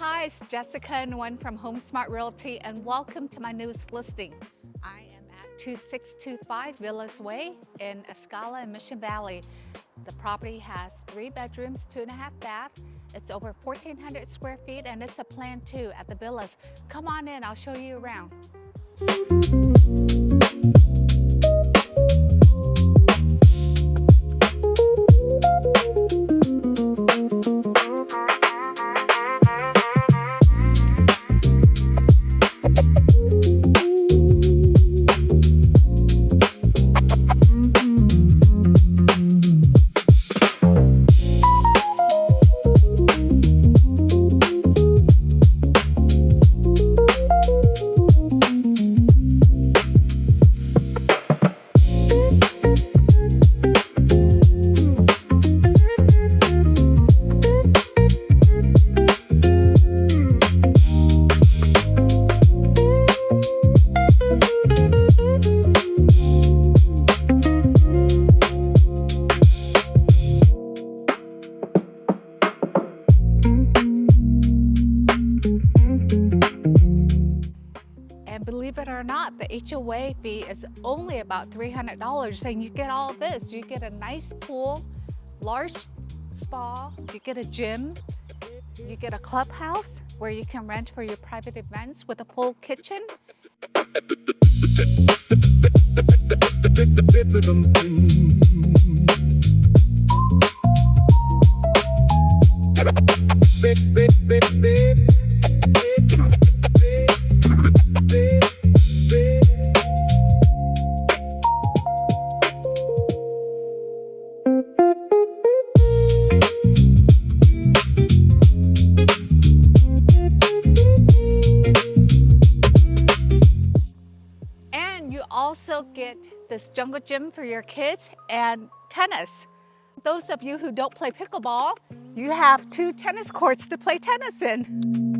Hi, it's Jessica Nguyen from HomeSmart Realty, and welcome to my newest listing. I am at 2625 Villas Way in Escala in Mission Valley. The property has 3 bedrooms, 2.5 baths. It's over 1,400 square feet, and it's a plan 2 at the villas. Come on in, I'll show you around. And believe it or not, the HOA fee is only about $300, and you get all this. You get a nice pool, large spa, you get a gym, you get a clubhouse where you can rent for your private events with a full kitchen. You also get this jungle gym for your kids and tennis. Those of you who don't play pickleball, you have 2 tennis courts to play tennis in.